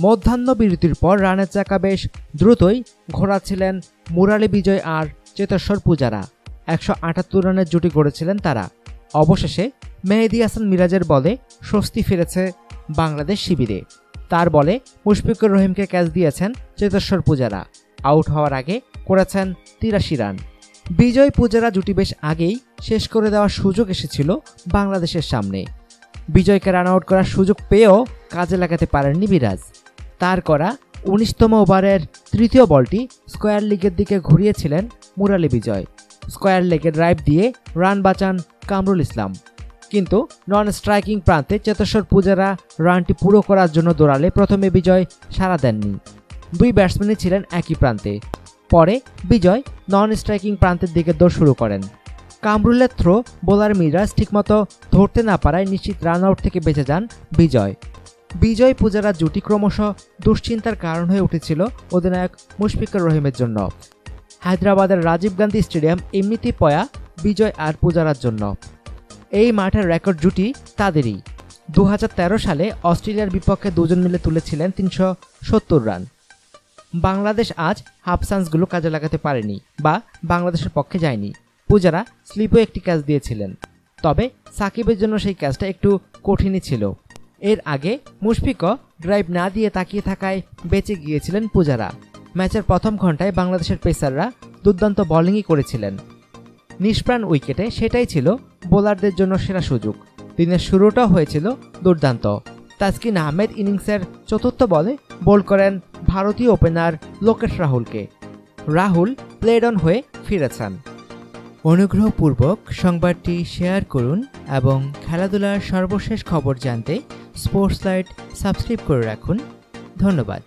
মধ্যাহ্ন বিরতির পর রানের চাকা বেশ দ্রুতই ঘোরাচ্ছিলেন মুরালি বিজয় আর চেতেশ্বর পূজারা। 178 রানের জুটি গড়েছিলেন তারা। অবশেষে মেহেদী হাসান মিরাজের বলে স্বস্তি ফিরেছে বাংলাদেশ শিবিরে। তার বলে মুশফিকুর রহিমকে ক্যাচ দিয়েছেন চেতেশ্বর পূজারা। আউট হওয়ার আগে করেছেন 83 রান। বিজয় পূজারা জুটি বেশ আগেই শেষ করে দেওয়ার সুযোগ এসেছিল বাংলাদেশের সামনে। বিজয়কে রান আউট করার সুযোগ পেয়েও কাজে লাগাতে পারেননি মিরাজ। তার করা 19তম ওভারের তৃতীয় বলটি স্কয়ার লেগের দিকে ঘুরিয়েছিলেন মুরালি বিজয়। স্কয়ার লেগের ড্রাইভ দিয়ে রান বাঁচান কামরুল ইসলাম। কিন্তু নন স্ট্রাইকিং প্রান্তে চেতেশ্বর পূজারা রানটি পুরো করার জন্য দৌড়ালে প্রথমে বিজয় সাড়া দেননি। দুই ব্যাটসম্যানই ছিলেন একই প্রান্তে। পরে বিজয় নন স্ট্রাইকিং প্রান্তের দিকে দৌড় শুরু করেন। কামরুলের থ্রো বোলার মিরাজ ঠিকমতো ধরতে না পারায় নিশ্চিত রান আউট থেকে বেঁচে যান বিজয়। বিজয় পূজারা জুটি ক্রমশ দুশ্চিন্তার কারণ হয়ে উঠেছিল অধিনায়ক মুশফিকুর রহিমের জন্য। হায়দ্রাবাদের রাজীব গান্ধী স্টেডিয়াম এমনিতেই পয়া বিজয় আর পূজারার জন্য। এই মাঠের রেকর্ড জুটি তাদেরই। 2013 সালে অস্ট্রেলিয়ার বিপক্ষে দুজন মিলে তুলেছিলেন 370 রান। বাংলাদেশ আজ হাফ চান্সগুলো কাজে লাগাতে পারেনি বা বাংলাদেশের পক্ষে যায়নি। পূজারা স্লিপও একটি ক্যাচ দিয়েছিলেন, তবে সাকিবের জন্য সেই ক্যাচটা একটু কঠিনই ছিল। এর আগে মুশফিকও ড্রাইভ না দিয়ে তাকিয়ে থাকায় বেঁচে গিয়েছিলেন পূজারা। ম্যাচের প্রথম ঘন্টায় বাংলাদেশের পেসাররা দুর্দান্ত বোলিংই করেছিলেন। নিষ্প্রাণ উইকেটে সেটাই ছিল বোলারদের জন্য সেরা সুযোগ। দিনের শুরুটাও হয়েছিল দুর্দান্ত। তাসকিন আহমেদ ইনিংসের চতুর্থ বলে বোল্ড করেন ভারতীয় ওপেনার লোকেশ রাহুলকে। রাহুল প্লেড অন হয়ে ফিরেছেন। অনুগ্রহপূর্বক সংবাদটি শেয়ার করুন এবং খেলাধুলার সর্বশেষ খবর জানতে স্পোর্টস লাইট সাবস্ক্রাইব করে রাখুন। ধন্যবাদ।